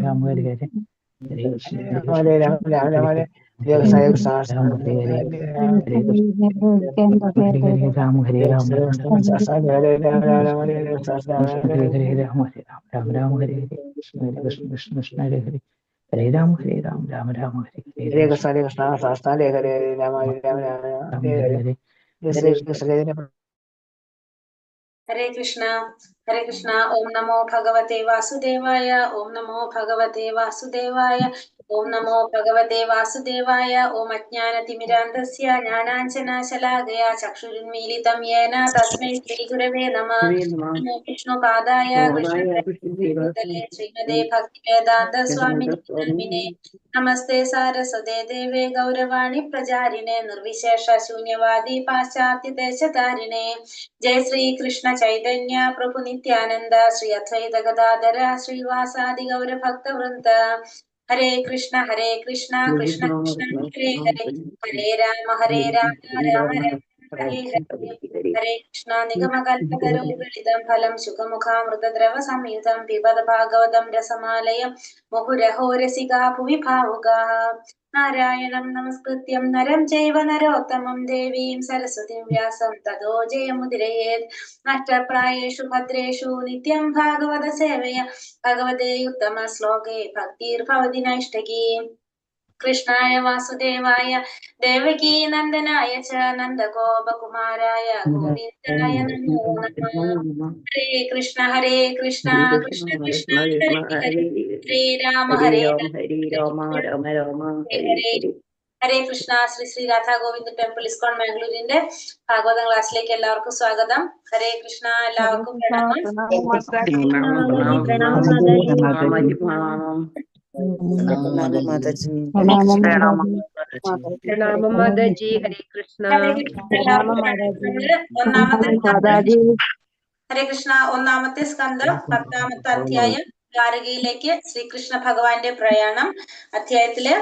രാമ ഹരേ ഹരേ ഹരേ കൃഷ്ണ ഹരേ രാമ രാമ രാമ ഹരേ വ്യവസായ രാമ ഹരേ ഹരേ ഹരേ കൃഷ്ണ ഹരേ ഹരേ രാമ ഹരേ രാമ രാമ ഹരേ ഹരേ രാമ ഹരേ രാമ രാമ രാമ ഹരേ ഹരേ കൃഷ്ണ ഹരേ കൃഷ്ണ കൃഷ്ണ കൃഷ്ണ ഹരേ ഹരേ ഹരേ രാമ രാമ രാമ ഹരേ ഹരേ ഹരേ കൃഷ്ണ ഹരേ കൃഷ്ണ ശാസ്താ ഹരേ ഹരേ രാമ രാമ രാമ ഹരേ ഹരേ ഹരേ കൃഷ്ണ ഹരേ കൃഷ്ണ. ഓം നമോ ഭഗവതേ വാസുദേവായ. ഓം നമോ ഭഗവതേ വാസുദേവായ. ഓം നമോ ഭഗവതേ വാസുദേവായ. ഓം അജ്ഞാനതിമിരാന്ധസ്യ ജ്ഞാനാഞ്ജനശലാകയാ ചക്ഷുരുന്മീലിതം യേന തസ്മൈ ശ്രീ ഗുരവേ നമഃ. നമോ വിഷ്ണുപാദായ കൃഷ്ണപ്രഭുതലേ ശ്രീമതേ ഭക്തിവേദാന്ത സ്വാമിനി നാമിനേ. നമസ്തേ സാരസ്വതേ ദേവേ ഗൗരവാണി പ്രചാരിണേ നിർവിശേഷ ശൂന്യവാദി പാശ്ചാത്യദേശധാരിണേ. ജയ ശ്രീ കൃഷ്ണ ചൈതന്യ പ്രഭു നിത്യാനന്ദ ശ്രീ അദ്വൈത ഗദാധര ശ്രീവാസാദി ഗൗരഭക്തവൃന്ദ. ഹരേ കൃഷ്ണ കൃഷ്ണ കൃഷ്ണ ഹരേ ഹരേ ഹരേ രാമ രാമ രാമ ഹരേ ഹരേ. ഹരേ കൃഷ്ണ നിഗമകൽപതരോഗളിതം ഫലം സുഖമുഖാമൃതദ്രവ സംയുതം പിബത ഭാഗവതം രസമാലയം മുഹുരഹോ രസികാ ഭുവി ഭാവുകാഃ. നാരായണം നമസ്കൃത്യം നരം ചൈവ നരോത്തമം ദേവീം സരസ്വതിം വ്യാസം തതോ ജയമുദിരയേത്. നഷ്ടപ്രായേഷു ഭദ്രേഷു നിത്യം ഭാഗവത സേവയ ഭഗവതേ ഉത്തമ ശ്ലോകേ ഭക്തിർഭവതി നൈഷ്ടകീ. കൃഷ്ണായ വാസുദേവായ ദേവകീ നന്ദനായ ച നന്ദഗോപകുമാരായ ഗോവിന്ദായ നമോ നമഃ. ഹരേ കൃഷ്ണ കൃഷ്ണ കൃഷ്ണ ഹരേ ഹരേ ഹരേ രാമ രാമ രാമ ഹരേ. ഹരേ കൃഷ്ണ. ശ്രീ ശ്രീ രാധാ ഗോവിന്ദ് ടെമ്പിൾ ഇസ്കോൺ മാംഗ്ലൂരിന്റെ ഭാഗവതം ക്ലാസ്സിലേക്ക് എല്ലാവർക്കും സ്വാഗതം. ഹരേ കൃഷ്ണ. എല്ലാവർക്കും പ്രണാമം. പ്രണാമം മാതാജി. ഹരേ കൃഷ്ണ. ഹരേ കൃഷ്ണ. ഒന്നാമത്തെ സ്കന്ധം 10ാമത്തെ അധ്യായം ദ്വാരകയിലേക്ക് ശ്രീകൃഷ്ണ ഭഗവാന്റെ പ്രയാണം. അധ്യായത്തില്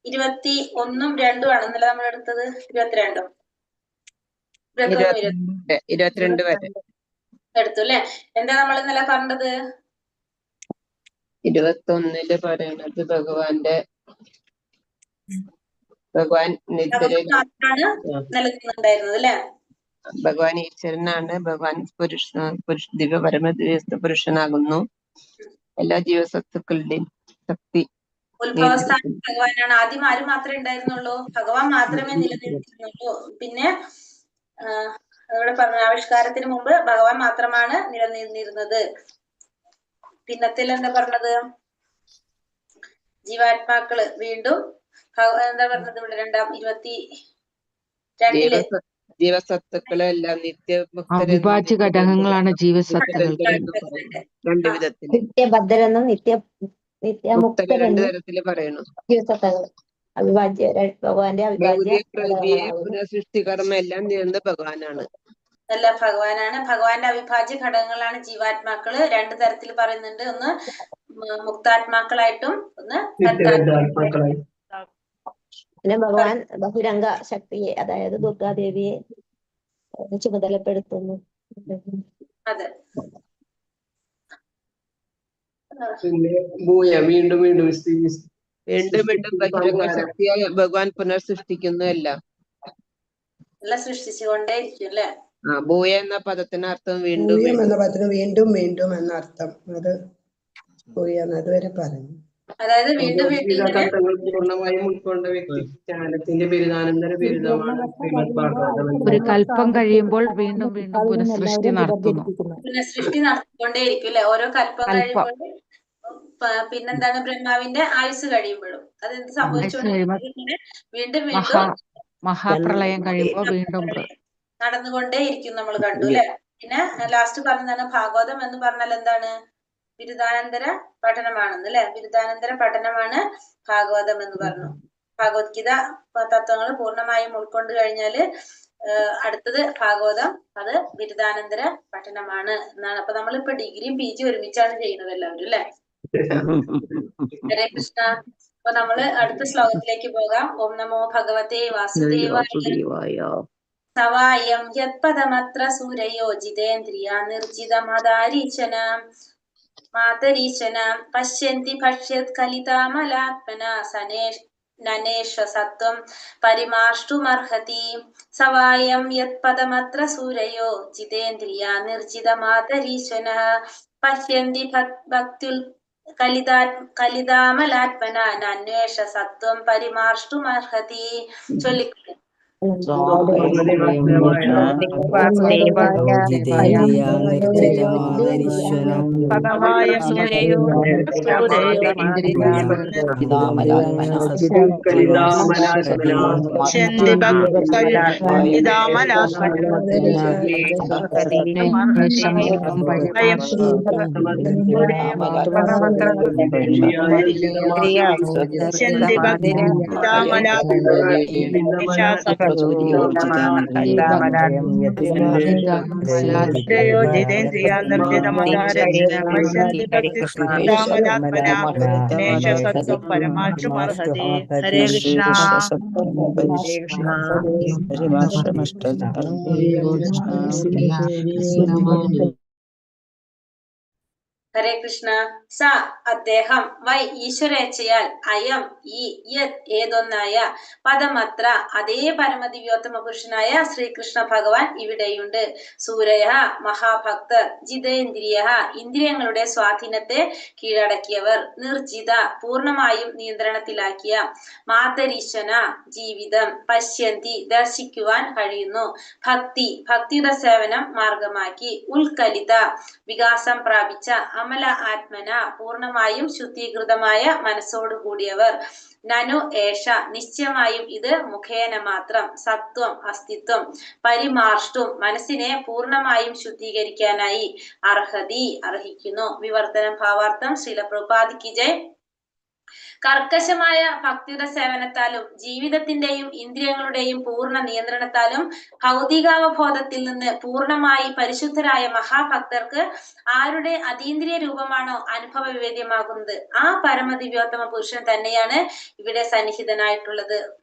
21ഉം 2ഉം ആണ് ഇന്നലെ നമ്മൾ എടുത്തത്. 22ഉം 22 വരെ എടുത്തു അല്ലെ. എന്താ നമ്മൾ ഇന്നലെ പറഞ്ഞത്? 21 പറയണത് ഭഗവാൻ മാത്രമാണ് നിലനിന്നുണ്ടായിരുന്നത് അല്ലെ. ഭഗവാൻ ഈശ്വരനാണ്. ഭഗവാൻ ദിവ്യ പരമദിവ്യസ്ഥ പുരുഷനാകുന്നു. എല്ലാ ജീവസത്തുക്കളുടെയും ശക്തി ഉത്ഭവസ്ഥാനം ഭഗവാനാണ്. ആദ്യം ആരും മാത്രമേ ഉണ്ടായിരുന്നുള്ളൂ? ഭഗവാൻ മാത്രമേ നിലനിന്നിരുന്നുള്ളൂ. പിന്നെ ഇവിടെ പറഞ്ഞ ആവിഷ്കാരത്തിന് മുമ്പ് ഭഗവാൻ മാത്രമാണ് നിലനിന്നിരുന്നത്. പിന്നത്തിൽ എന്താ പറഞ്ഞത്? ജീവാത്മാക്കള് വീണ്ടും എന്താ പറഞ്ഞത് ഇവിടെ 22 ജീവസത്തുക്കളെല്ലാം അവിഭാജ്യ ഘടകങ്ങളാണ് ജീവസത്തുക്കൾ. രണ്ടു വിധത്തില് നിത്യബദ്ധരെന്നും നിത്യമുക്തരെന്നും രണ്ട് തരത്തില് പറയണു. ജീവസത്തകൾ അവിഭാജ്യ ഭഗവാന്റെ അവിഭാജ്യ പുനഃസൃഷ്ടികർമ്മ എല്ലാം ചെയ്യുന്നത് ഭഗവാനാണ്. അല്ല, ഭഗവാനാണ്. ഭഗവാന്റെ അവിഭാജ്യ ഘടകങ്ങളാണ് ജീവാത്മാക്കള്. 2 തരത്തിൽ പറയുന്നുണ്ട്. ഒന്ന് മുക്താത്മാക്കളായിട്ടും ഒന്ന് പിന്നെ ഭഗവാൻ ബഹുരംഗ ശക്തിയെ, അതായത് ദുർഗാദേവിയെ ചുമതലപ്പെടുത്തുന്നു. അതെ. വീണ്ടും ബഹിരംഗ ശക്തിയായി ഭഗവാൻ പുനർസൃഷ്ടിക്കുന്നതല്ല, സൃഷ്ടിച്ചുകൊണ്ടേ ഇരിക്കും അല്ലെ. ഭൂയ എന്ന പദത്തിന് അർത്ഥം വീണ്ടും എന്ന പദത്തിന് വീണ്ടും എന്ന അർത്ഥം. അത് അതുവരെ പറഞ്ഞു. അതായത് വീണ്ടും പൂർണ്ണമായും ഉൾക്കൊണ്ട വ്യക്തി ജ്ഞാനത്തിന്റെ ബിരുദാനന്തര ബിരുദമാണ് ഒരു കൽപ്പം കഴിയുമ്പോൾ വീണ്ടും പുനഃസൃഷ്ടി നടത്തുന്നു. പുനഃസൃഷ്ടി നടത്തിക്കൊണ്ടേയിരിക്കും അല്ലെ. ഓരോ കൽപ്പം കഴിയുമ്പോഴും. പിന്നെന്താണ്? ബ്രഹ്മാവിന്റെ ആയുസ് കഴിയുമ്പോഴും അതെന്ത് സംഭവിച്ചുകൊണ്ടിരിക്കും? വീണ്ടും മഹാപ്രളയം കഴിയുമ്പോൾ വീണ്ടും നടന്നുകൊണ്ടേ ഇരിക്കും. നമ്മൾ കണ്ടു അല്ലെ. പിന്നെ ലാസ്റ്റ് പറഞ്ഞതാണ് ഭാഗവതം എന്ന് പറഞ്ഞാൽ എന്താണ്? ബിരുദാനന്തര പഠനമാണെന്ന് അല്ലെ. ബിരുദാനന്തര പഠനമാണ് ഭാഗവതം എന്ന് പറഞ്ഞു. ഭഗവത്ഗീത തത്വങ്ങൾ പൂർണ്ണമായും ഉൾക്കൊണ്ട് കഴിഞ്ഞാല് അടുത്തത് ഭാഗവതം, അത് ബിരുദാനന്തര പഠനമാണ് എന്നാണ്. അപ്പൊ നമ്മളിപ്പോ ഡിഗ്രിയും PG ഒരുമിച്ചാണ് ചെയ്യുന്നത് എല്ലാവരും അല്ലെ. ഹരേ കൃഷ്ണ. അപ്പൊ നമ്മള് അടുത്ത ശ്ലോകത്തിലേക്ക് പോകാം. ഓം നമോ ഭഗവതേ വാസുദേവായ. സവായം യത്പദമത്ര സൂരയോ ജിതേന്ദ്രിയ നിർജിതമദാരീചന. മാതരീശന പശ്യന്തി ഭക്ഷ്യത് കലിതാമലാത്മന നനേഷസത്വം പരിമാർഷ്ടുമർഹതി സവായം യത്പദമത്ര സൂരയോ ജിതേന്ദ്രിയ നിർജിത മാതരീശന പശ്യന്തി ഭക്തുൽ കലിതാമലാത്മന നന്വേഷസത്വം പരിമാർഷ്ടുമർഹതി. ചൊല്ലിക്കളി. ഹരേ കൃഷ്ണ. ഹരേ കൃഷ്ണ. സ അദ്ദേഹം, വൈ ഈശ്വരേച്ഛയാൽ, അയം ഈ, യത് ഏതൊന്നായ, പദമത്ര അതേ പരമദിവ്യോത്തമ പുരുഷനായ ശ്രീകൃഷ്ണ ഭഗവാൻ ഇവിടെയുണ്ട്. സൂരയ മഹാഭക്തർ, ജിതേന്ദ്രിയ ഇന്ദ്രിയങ്ങളുടെ സ്വാധീനത്തെ കീഴടക്കിയവർ, നിർജിത പൂർണമായും നിയന്ത്രണത്തിലാക്കിയ, മാതരീശ്വന ജീവിതം, പശ്യന്തി ദർശിക്കുവാൻ കഴിയുന്നു, ഭക്തി ഭക്തിയുടെ സേവനം മാർഗമാക്കി, ഉൽക്കലിത വികാസം പ്രാപിച്ച, അമല ആത്മന പൂർണമായും ശുദ്ധീകൃതമായ മനസ്സോടു കൂടിയവർ, നനു ഏഷ നിശ്ചയമായും ഇത് മുഖേന മാത്രം, സത്വം അസ്തിത്വം, പരിമാർഷ്ടും മനസ്സിനെ പൂർണമായും ശുദ്ധീകരിക്കാനായി, അർഹതി അർഹിക്കുന്നു. വിവർത്തനം ഭാവാർത്ഥം. ശ്രീല പ്രഭുപാദിക്ക് ജയ്. കർക്കശമായ ഭക്തിയുടെ സേവനത്താലും ജീവിതത്തിന്റെയും ഇന്ദ്രിയങ്ങളുടെയും പൂർണ്ണ നിയന്ത്രണത്താലും ഭൗതികാവബോധത്തിൽ നിന്ന് പൂർണ്ണമായി പരിശുദ്ധരായ മഹാഭക്തർക്ക് ആരുടെ അതീന്ദ്രിയ രൂപമാണോ അനുഭവ വിവേദ്യമാകുന്നത് ആ പരമദിവ്യോത്തമ പുരുഷൻ തന്നെയാണ് ഇവിടെ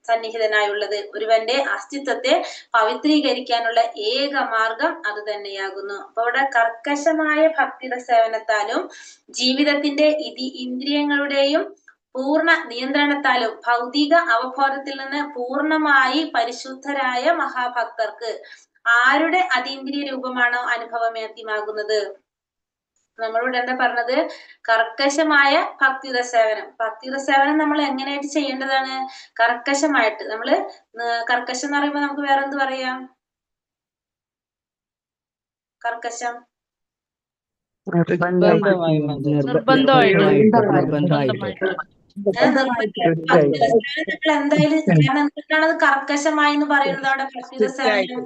സന്നിഹിതനായുള്ളത്. ഒരുവന്റെ അസ്തിത്വത്തെ പവിത്രീകരിക്കാനുള്ള ഏക മാർഗം അത് തന്നെയാകുന്നു. അപ്പൊ ഇവിടെ കർക്കശമായ ഭക്തിയുടെ സേവനത്താലും ജീവിതത്തിന്റെ ഇന്ദ്രിയങ്ങളുടെയും പൂർണ്ണ നിയന്ത്രണത്താലും ഭൗതിക അവബോധത്തിൽ നിന്ന് പൂർണ്ണമായി പരിശുദ്ധരായ മഹാഭക്തർക്ക് ആരുടെ അതീന്ദ്രിയ രൂപമാണോ അനുഭവമേദ്യമാകുന്നത്. നമ്മളോട് എന്താ പറഞ്ഞത്? കർക്കശമായ ഭക്തിയുടെ സേവനം. ഭക്തിയുടെ സേവനം നമ്മൾ എങ്ങനെയായിട്ട് ചെയ്യേണ്ടതാണ്? കർക്കശമായിട്ട്. നമ്മള് കർക്കശം എന്ന് പറയുമ്പോ നമുക്ക് വേറെ എന്ത് പറയാം? കർക്കശം എന്തായാലും കർക്കശമായി എന്ന് പറയുന്നത് അവിടെ ഭക്തിയുടെ സേവനം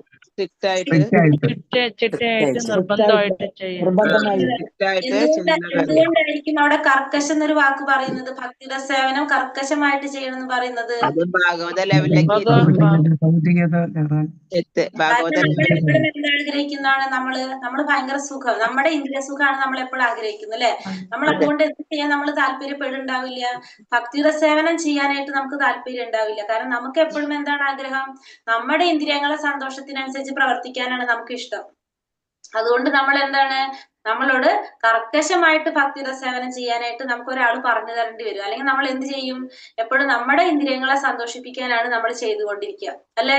എന്തുകൊണ്ടായിരിക്കും അവിടെ കർക്കശം എന്നൊരു വാക്ക് പറയുന്നത്? ഭക്തിയുടെ സേവനം കർക്കശമായിട്ട് ചെയ്യണം എന്ന് പറയുന്നത് ആഗ്രഹിക്കുന്നതാണ്. നമ്മള് ഭയങ്കര സുഖം, നമ്മുടെ ഇന്ദ്രിയ സുഖമാണ് നമ്മൾ എപ്പോഴും ആഗ്രഹിക്കുന്നത് അല്ലെ? നമ്മൾ അതുകൊണ്ട് എന്ത് ചെയ്യാൻ നമ്മൾ താല്പര്യപ്പെടുണ്ടാവില്ല? ഭക്തിയുടെ സേവനം ചെയ്യാനായിട്ട് നമുക്ക് താല്പര്യം ഉണ്ടാവില്ല. കാരണം നമുക്ക് എപ്പോഴും എന്താണ് ആഗ്രഹം? നമ്മുടെ ഇന്ദ്രിയങ്ങളെ സന്തോഷത്തിനനുസരിച്ച് പ്രവർത്തിക്കാനാണ് നമുക്ക് ഇഷ്ടം. അതുകൊണ്ട് നമ്മൾ എന്താണ്, നമ്മളോട് കർക്കശമായിട്ട് ഭക്തിയുടെ സേവനം ചെയ്യാനായിട്ട് നമുക്ക് ഒരാൾ പറഞ്ഞു തരേണ്ടി വരും. അല്ലെങ്കിൽ നമ്മൾ എന്ത് ചെയ്യും? എപ്പോഴും നമ്മുടെ ഇന്ദ്രിയങ്ങളെ സന്തോഷിപ്പിക്കാനാണ് നമ്മൾ ചെയ്തുകൊണ്ടിരിക്കുക അല്ലെ?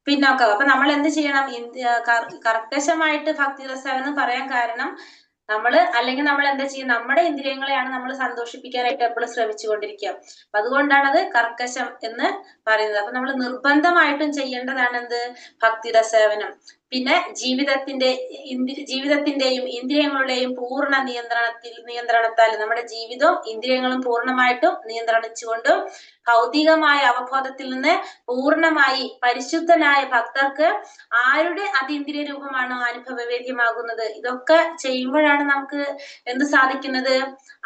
പിന്നോക്കാവും. അപ്പൊ നമ്മൾ എന്ത് ചെയ്യണം? കർക്കശമായിട്ട് ഭക്തിയുടെ സേവനം പറയാൻ കാരണം അല്ലെങ്കിൽ നമ്മൾ എന്താ ചെയ്യും? നമ്മുടെ ഇന്ദ്രിയങ്ങളെയാണ് നമ്മൾ സന്തോഷിപ്പിക്കാനായിട്ട് എപ്പോഴും ശ്രമിച്ചുകൊണ്ടിരിക്കുക. അപ്പൊ അതുകൊണ്ടാണ് അത് കർക്കശം എന്ന് പറയുന്നത്. അപ്പൊ നമ്മൾ നിർബന്ധമായിട്ടും ചെയ്യേണ്ടതാണ് എന്ത്? ഭക്തിയുടെ സേവനം. പിന്നെ ജീവിതത്തിന്റെയും ഇന്ദ്രിയങ്ങളുടെയും പൂർണ്ണ നിയന്ത്രണത്താൽ നമ്മുടെ ജീവിതവും ഇന്ദ്രിയങ്ങളും പൂർണ്ണമായിട്ടും നിയന്ത്രിച്ചുകൊണ്ടും ഭൗതികമായ അവബോധത്തിൽ നിന്ന് പൂർണ്ണമായി പരിശുദ്ധനായ ഭക്തർക്ക് ആരുടെ അതീന്ദ്രിയ രൂപമാണോ അനുഭവവേദ്യമാകുന്നത് ഇതൊക്കെ ചെയ്യുമ്പോഴാണ് നമുക്ക് എന്ത് സാധിക്കുന്നത്?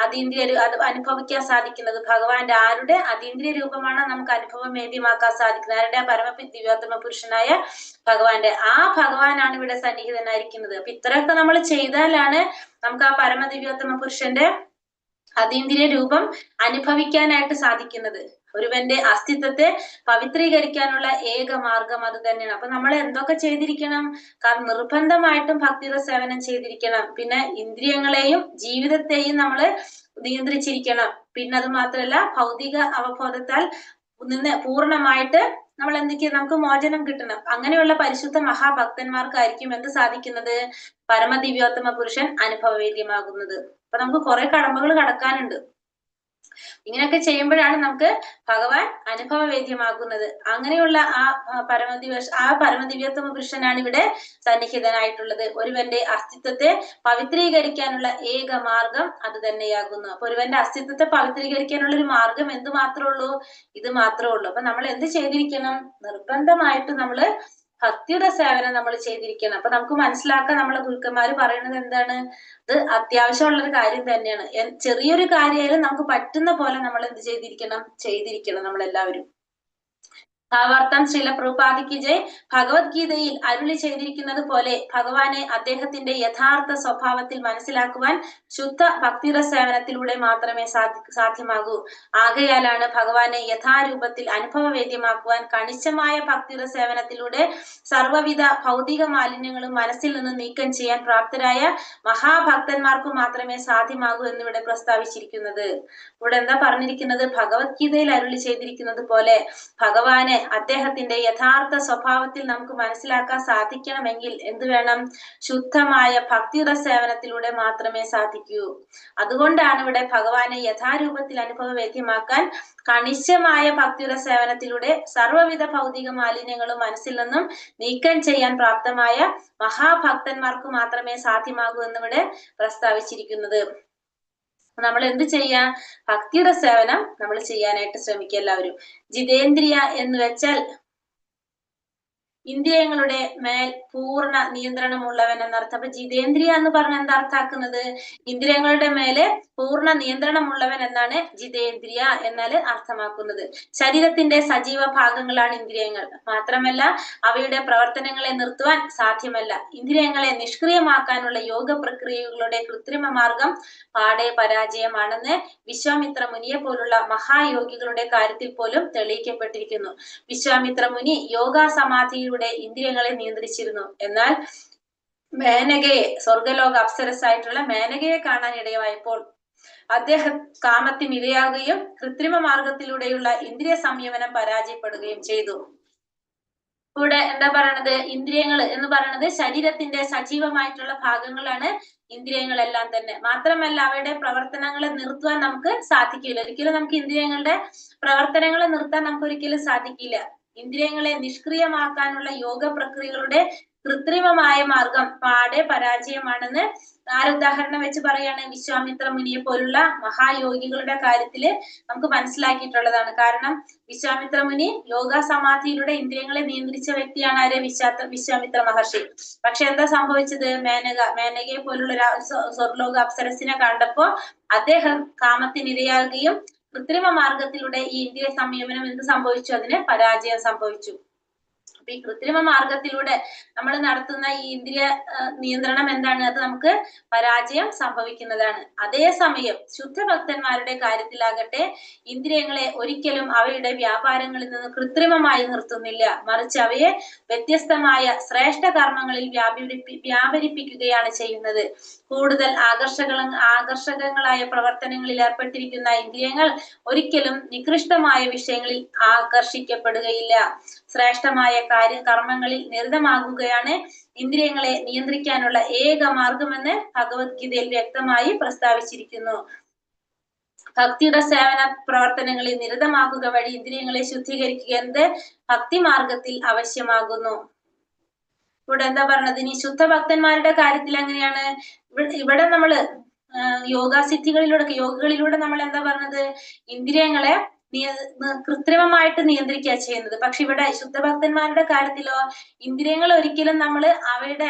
അത് അനുഭവിക്കാൻ സാധിക്കുന്നത്. ഭഗവാന്റെ ആരുടെ അതീന്ദ്രിയ രൂപമാണോ നമുക്ക് അനുഭവവേദ്യമാക്കാൻ സാധിക്കുന്നത്? ആരുടെ? പരമദിവ്യോത്തമ പുരുഷനായ ഭഗവാന്റെ. ആ ഭഗവാനാണ് ഇവിടെ സന്നിഹിതനായിരിക്കുന്നത്. അപ്പൊ ഇത്രയൊക്കെ നമ്മൾ ചെയ്താലാണ് നമുക്ക് ആ പരമദിവ്യോത്തമ പുരുഷന്റെ അതീന്ദ്രിയ രൂപം അനുഭവിക്കാനായിട്ട് സാധിക്കുന്നത്. ഒരുവന്റെ അസ്തിത്വത്തെ പവിത്രീകരിക്കാനുള്ള ഏക മാർഗം അത് തന്നെയാണ്. അപ്പൊ നമ്മൾ എന്തൊക്കെ ചെയ്തിരിക്കണം? കാരണം നിർബന്ധമായിട്ടും ഭക്തിയുടെ സേവനം ചെയ്തിരിക്കണം. പിന്നെ ഇന്ദ്രിയങ്ങളെയും ജീവിതത്തെയും നമ്മൾ നിയന്ത്രിച്ചിരിക്കണം. പിന്നെ അത് മാത്രമല്ല ഭൗതിക അവബോധത്താൽ നിന്ന് പൂർണ്ണമായിട്ട് നമ്മൾ എന്തൊക്കെയാ നമുക്ക് മോചനം കിട്ടണം. അങ്ങനെയുള്ള പരിശുദ്ധ മഹാഭക്തന്മാർക്കായിരിക്കും എന്ത് സാധിക്കുന്നത്? പരമദിവ്യോത്തമ പുരുഷൻ അനുഭവവേദ്യമാകുന്നത്. അപ്പൊ നമുക്ക് കുറെ കടമ്പകൾ കടക്കാനുണ്ട്. ഇങ്ങനെയൊക്കെ ചെയ്യുമ്പോഴാണ് നമുക്ക് ഭഗവാൻ അനുഭവവേദ്യമാകുന്നത്. അങ്ങനെയുള്ള ആ പരമദിവ്യോത്തമ പുരുഷനാണ് ഇവിടെ സന്നിഹിതനായിട്ടുള്ളത്. ഒരുവന്റെ അസ്തിത്വത്തെ പവിത്രീകരിക്കാനുള്ള ഏക മാർഗം അത് തന്നെയാകുന്നു. അപ്പൊ ഒരുവന്റെ അസ്തിത്വത്തെ പവിത്രീകരിക്കാനുള്ള ഒരു മാർഗം എന്ത് മാത്രമേ ഉള്ളൂ? ഇത് മാത്രമേ ഉള്ളൂ. അപ്പൊ നമ്മൾ എന്ത് ചെയ്തിരിക്കണം? നിർബന്ധമായിട്ട് നമ്മള് ഭക്തിയുടെ സേവനം നമ്മൾ ചെയ്തിരിക്കണം. അപ്പൊ നമുക്ക് മനസ്സിലാക്കാൻ നമ്മളെ ഗുരുക്കന്മാര് പറയുന്നത് എന്താണ്? ഇത് അത്യാവശ്യമുള്ളൊരു കാര്യം തന്നെയാണ്. ചെറിയൊരു കാര്യമായാലും നമുക്ക് പറ്റുന്ന പോലെ നമ്മൾ എന്ത് ചെയ്തിരിക്കണം നമ്മളെല്ലാവരും. ഭാവാർത്ഥം ശ്രീല പ്രഭുപാദിക്ക് ജയ്. ഭഗവത്ഗീതയിൽ അരുളി ചെയ്തിരിക്കുന്നത് പോലെ ഭഗവാനെ അദ്ദേഹത്തിന്റെ യഥാർത്ഥ സ്വഭാവത്തിൽ മനസ്സിലാക്കുവാൻ ശുദ്ധ ഭക്തിയുടെ സേവനത്തിലൂടെ മാത്രമേ സാധ്യമാകൂ. ആകയാലാണ് ഭഗവാനെ യഥാരൂപത്തിൽ അനുഭവവേദ്യമാക്കുവാൻ കണിശമായ ഭക്തിയുടെ സേവനത്തിലൂടെ സർവ്വവിധ ഭൗതിക മാലിന്യങ്ങളും മനസ്സിൽ നിന്ന് നീക്കം ചെയ്യാൻ പ്രാപ്തരായ മഹാഭക്തന്മാർക്ക് മാത്രമേ സാധ്യമാകൂ എന്നിവിടെ പ്രസ്താവിച്ചിരിക്കുന്നത്. ഇവിടെ എന്താ പറഞ്ഞിരിക്കുന്നത്? ഭഗവത്ഗീതയിൽ അരുളി ചെയ്തിരിക്കുന്നത് പോലെ ഭഗവാനെ അദ്ദേഹത്തിന്റെ യഥാർത്ഥ സ്വഭാവത്തിൽ നമുക്ക് മനസ്സിലാക്കാൻ സാധിക്കണമെങ്കിൽ എന്ത് വേണം? ശുദ്ധമായ ഭക്തിയുടെ സേവനത്തിലൂടെ മാത്രമേ സാധിക്കൂ. അതുകൊണ്ടാണ് ഇവിടെ ഭഗവാനെ യഥാരൂപത്തിൽ അനുഭവവേദ്യമാക്കാൻ കണിശമായ ഭക്തിയുടെ സേവനത്തിലൂടെ സർവ്വവിധ ഭൗതിക മാലിന്യങ്ങളും മനസ്സിൽ നിന്നും നീക്കം ചെയ്യാൻ പ്രാപ്തമായ മഹാഭക്തന്മാർക്ക് മാത്രമേ സാധ്യമാകൂ എന്നിവിടെ പ്രസ്താവിച്ചിരിക്കുന്നത്. നമ്മൾ എന്ത് ചെയ്യാ? ഭക്തിയുടെ സേവനം നമ്മൾ ചെയ്യാനായിട്ട് ശ്രമിക്കുക എല്ലാവരും. ജിതേന്ദ്രിയ എന്ന് വെച്ചാൽ ഇന്ദ്രിയങ്ങളുടെ മേൽ പൂർണ്ണ നിയന്ത്രണമുള്ളവൻ എന്നർത്ഥം. അപ്പൊ ജിതേന്ദ്രിയ എന്ന് പറഞ്ഞ എന്താ അർത്ഥാക്കുന്നത്? ഇന്ദ്രിയങ്ങളുടെ മേലെ പൂർണ്ണ നിയന്ത്രണമുള്ളവൻ എന്നാണ് ജിതേന്ദ്രിയ എന്നാൽ അർത്ഥമാക്കുന്നത്. ശരീരത്തിന്റെ സജീവ ഭാഗങ്ങളാണ് ഇന്ദ്രിയങ്ങൾ. മാത്രമല്ല അവയുടെ പ്രവർത്തനങ്ങളെ നിർത്തുവാൻ സാധ്യമല്ല. ഇന്ദ്രിയങ്ങളെ നിഷ്ക്രിയമാക്കാനുള്ള യോഗ പ്രക്രിയകളുടെ കൃത്രിമ മാർഗം പാടെ പരാജയമാണെന്ന് വിശ്വാമിത്ര മുനിയെ പോലുള്ള മഹായോഗികളുടെ കാര്യത്തിൽ പോലും തെളിയിക്കപ്പെട്ടിരിക്കുന്നു. വിശ്വാമിത്ര മുനി യോഗാസമാധിയിലൂടെ ഇന്ദ്രിയങ്ങളെ നിയന്ത്രിച്ചിരുന്നു. എന്നാൽ മേനകയെ, സ്വർഗലോക അപ്സരസായിട്ടുള്ള മേനകയെ കാണാൻ ഇടയായപ്പോൾ അദ്ദേഹം കാമത്തിനിരയാകുകയും കൃത്രിമ മാർഗത്തിലൂടെയുള്ള ഇന്ദ്രിയ സംയമനം പരാജയപ്പെടുകയും ചെയ്തു. ഇവിടെ എന്താ പറയണത്? ഇന്ദ്രിയങ്ങൾ എന്ന് പറയുന്നത് ശരീരത്തിന്റെ സജീവമായിട്ടുള്ള ഭാഗങ്ങളാണ് ഇന്ദ്രിയങ്ങളെല്ലാം തന്നെ. മാത്രമല്ല അവയുടെ പ്രവർത്തനങ്ങളെ നിർത്തുവാൻ നമുക്ക് സാധിക്കില്ല. ഒരിക്കലും നമുക്ക് ഇന്ദ്രിയങ്ങളുടെ പ്രവർത്തനങ്ങളെ നിർത്താൻ നമുക്ക് ഒരിക്കലും സാധിക്കില്ല. ഇന്ദ്രിയങ്ങളെ നിഷ്ക്രിയമാക്കാനുള്ള യോഗ പ്രക്രിയകളുടെ കൃത്രിമമായ മാർഗം പാടെ പരാജയമാണെന്ന് ആരുദാഹരണം വെച്ച് പറയാണ്? വിശ്വാമിത്ര മുനിയെ പോലുള്ള മഹായോഗികളുടെ കാര്യത്തില് നമുക്ക് മനസ്സിലാക്കിയിട്ടുള്ളതാണ്. കാരണം വിശ്വാമിത്ര മുനി യോഗ സമാധിയിലൂടെ ഇന്ദ്രിയങ്ങളെ നിയന്ത്രിച്ച വ്യക്തിയാണ് ആര്? വിശ്വാമിത്ര മഹർഷി. പക്ഷെ എന്താ സംഭവിച്ചത്? മേനകയെ പോലുള്ള സ്വർലോക അപ്സരസിനെ കണ്ടപ്പോ അദ്ദേഹം കാമത്തിനിരയാകുകയും കൃത്രിമ മാർഗത്തിലൂടെ ഈ ഇന്ദ്രിയ സംയമനം എന്ത് സംഭവിച്ചു? അതിന് പരാജയം സംഭവിച്ചു. അപ്പൊ ഈ കൃത്രിമ മാർഗത്തിലൂടെ നമ്മൾ നടത്തുന്ന ഈ ഇന്ദ്രിയ നിയന്ത്രണം എന്താണ്? അത് നമുക്ക് പരാജയം സംഭവിക്കുന്നതാണ്. അതേസമയം ശുദ്ധഭക്തന്മാരുടെ കാര്യത്തിലാകട്ടെ ഇന്ദ്രിയങ്ങളെ ഒരിക്കലും അവയുടെ വ്യാപാരങ്ങളിൽ നിന്ന് കൃത്രിമമായി നിർത്തുന്നില്ല. മറിച്ച് അവയെ വ്യത്യസ്തമായ ശ്രേഷ്ഠ കർമ്മങ്ങളിൽ വ്യാപരിപ്പിക്കുകയാണ് ചെയ്യുന്നത്. കൂടുതൽ ആകർഷകങ്ങളായ പ്രവർത്തനങ്ങളിൽ ഏർപ്പെട്ടിരിക്കുന്ന ഇന്ദ്രിയങ്ങൾ ഒരിക്കലും നികൃഷ്ടമായ വിഷയങ്ങളിൽ ആകർഷിക്കപ്പെടുകയില്ല. ശ്രേഷ്ഠമായ കർമ്മങ്ങളിൽ നിരതമാകുകയാണ് ഇന്ദ്രിയങ്ങളെ നിയന്ത്രിക്കാനുള്ള ഏക മാർഗമെന്ന് ഭഗവത്ഗീതയിൽ വ്യക്തമായി പ്രസ്താവിച്ചിരിക്കുന്നു. ഭക്തിയുടെ സേവന പ്രവർത്തനങ്ങളിൽ നിരതമാക്കുക വഴി ഇന്ദ്രിയങ്ങളെ ശുദ്ധീകരിക്കുക എന്നത് ഭക്തി മാർഗത്തിൽ ആവശ്യമാകുന്നു. ഇവിടെ എന്താ പറഞ്ഞത്? ഇനി ശുദ്ധഭക്തന്മാരുടെ കാര്യത്തിൽ എങ്ങനെയാണ്? ഇവിടെ നമ്മള് യോഗകളിലൂടെ നമ്മൾ എന്താ പറഞ്ഞത്? ഇന്ദ്രിയങ്ങളെ കൃത്രിമമായിട്ട് നിയന്ത്രിക്കുക ചെയ്യുന്നത്. പക്ഷെ ഇവിടെ ശുദ്ധഭക്തന്മാരുടെ കാര്യത്തിലോ ഇന്ദ്രിയങ്ങൾ ഒരിക്കലും നമ്മൾ അവയുടെ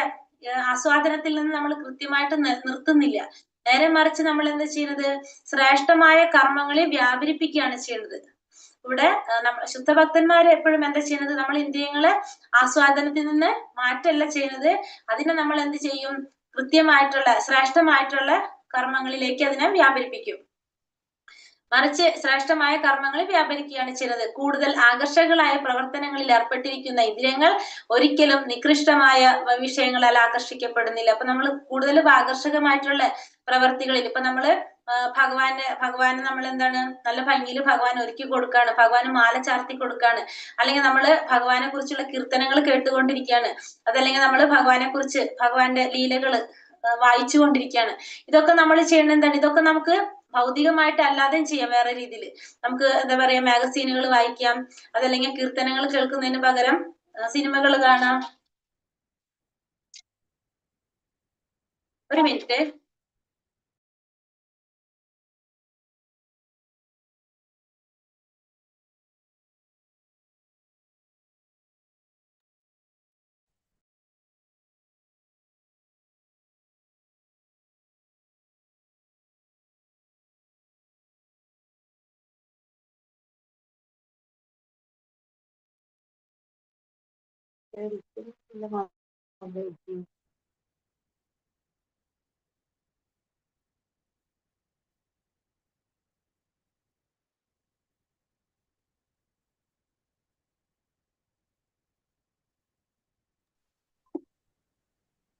ആസ്വാദനത്തിൽ നിന്ന് നമ്മൾ കൃത്യമായിട്ട് നിർത്തുന്നില്ല. നേരെ മറിച്ച് നമ്മൾ എന്താ ചെയ്യുന്നത്? ശ്രേഷ്ഠമായ കർമ്മങ്ങളിൽ വ്യാപരിപ്പിക്കുകയാണ് ചെയ്യുന്നത്. ഇവിടെ ശുദ്ധഭക്തന്മാര് എപ്പോഴും എന്താ ചെയ്യുന്നത്? നമ്മൾ ഇന്ദ്രിയങ്ങളെ ആസ്വാദനത്തിൽ നിന്ന് മാറ്റല്ല ചെയ്യുന്നത്. അതിനെ നമ്മൾ എന്ത് ചെയ്യും? കൃത്യമായിട്ടുള്ള ശ്രേഷ്ഠമായിട്ടുള്ള കർമ്മങ്ങളിലേക്ക് അതിനെ വ്യാപരിപ്പിക്കും. മറിച്ച് ശ്രേഷ്ഠമായ കർമ്മങ്ങളിൽ വ്യാപരിക്കുകയാണ് ചെയ്യുന്നത്. കൂടുതൽ ആകർഷകങ്ങളായ പ്രവർത്തനങ്ങളിൽ ഏർപ്പെട്ടിരിക്കുന്ന ഇന്ദ്രിയങ്ങൾ ഒരിക്കലും നികൃഷ്ടമായ വിഷയങ്ങളാൽ ആകർഷിക്കപ്പെടുന്നില്ല. അപ്പൊ നമ്മൾ കൂടുതലും ആകർഷകമായിട്ടുള്ള പ്രവർത്തികളിൽ ഇപ്പൊ നമ്മള് ഭഗവാന് നമ്മൾ എന്താണ് നല്ല ഭംഗിയിൽ ഭഗവാൻ ഒരുക്കി കൊടുക്കാണ്, ഭഗവാന് മാല ചാർത്തി കൊടുക്കാണ്, അല്ലെങ്കിൽ നമ്മള് ഭഗവാനെ കുറിച്ചുള്ള കീർത്തനങ്ങൾ കേട്ടുകൊണ്ടിരിക്കുകയാണ്, അതല്ലെങ്കിൽ നമ്മൾ ഭഗവാനെ കുറിച്ച് ഭഗവാന്റെ ലീലകള് വായിച്ചു കൊണ്ടിരിക്കുകയാണ്. ഇതൊക്കെ നമ്മൾ ചെയ്യുന്ന എന്താണ്, ഇതൊക്കെ നമുക്ക് ഭൗതികമായിട്ട് അല്ലാതെയും ചെയ്യാം. വേറെ രീതിയിൽ നമുക്ക് എന്താ പറയാ, മാഗസീനുകൾ വായിക്കാം, അതല്ലെങ്കിൽ കീർത്തനങ്ങൾ കേൾക്കുന്നതിന് പകരം സിനിമകൾ കാണാം. ഒരു മിനിറ്റ്.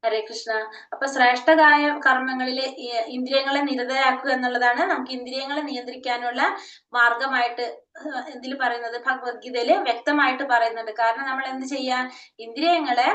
ഹരേ കൃഷ്ണ. അപ്പൊ ശ്രേഷ്ഠകായ കർമ്മങ്ങളില് ഇന്ദ്രിയങ്ങളെ നിരതരാക്കുക എന്നുള്ളതാണ് നമുക്ക് ഇന്ദ്രിയങ്ങളെ നിയന്ത്രിക്കാനുള്ള മാർഗമായിട്ട് ഇതിൽ പറയുന്നത്, ഭഗവത്ഗീതയില് വ്യക്തമായിട്ട് പറയുന്നുണ്ട്. കാരണം നമ്മൾ എന്ത് ചെയ്യാ, ഇന്ദ്രിയങ്ങളെ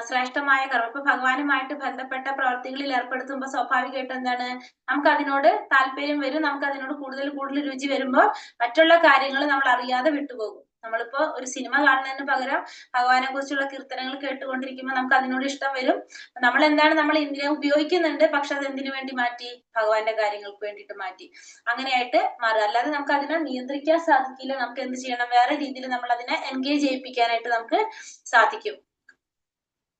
ശ്രേഷ്ഠമായ കർമ്മം, ഇപ്പൊ ഭഗവാനുമായിട്ട് ബന്ധപ്പെട്ട പ്രവർത്തികളിൽ ഏർപ്പെടുത്തുമ്പോൾ സ്വാഭാവികമായിട്ട് എന്താണ്, നമുക്ക് അതിനോട് താല്പര്യം വരും, നമുക്ക് അതിനോട് കൂടുതൽ രുചി വരുമ്പോൾ മറ്റുള്ള കാര്യങ്ങൾ നമ്മൾ അറിയാതെ വിട്ടുപോകും. നമ്മളിപ്പോ ഒരു സിനിമ കാണുന്നതിന് പകരം ഭഗവാനെ കുറിച്ചുള്ള കീർത്തനങ്ങൾ കേട്ടുകൊണ്ടിരിക്കുമ്പോൾ നമുക്ക് അതിനോട് ഇഷ്ടം വരും. നമ്മൾ എന്താണ്, നമ്മൾ ഇന്ദ്രിയം ഉപയോഗിക്കുന്നുണ്ട്, പക്ഷെ അത് എന്തിനു വേണ്ടി മാറ്റി, ഭഗവാന്റെ കാര്യങ്ങൾക്ക് വേണ്ടിയിട്ട് മാറ്റി. അങ്ങനെയായിട്ട് മാറുക. അല്ലാതെ നമുക്ക് അതിനെ നിയന്ത്രിക്കാൻ സാധിക്കില്ല. നമുക്ക് എന്ത് ചെയ്യണം, വേറെ രീതിയിൽ നമ്മൾ അതിനെ എൻഗേജ് ചെയ്യിപ്പിക്കാനായിട്ട് നമുക്ക് സാധിക്കും.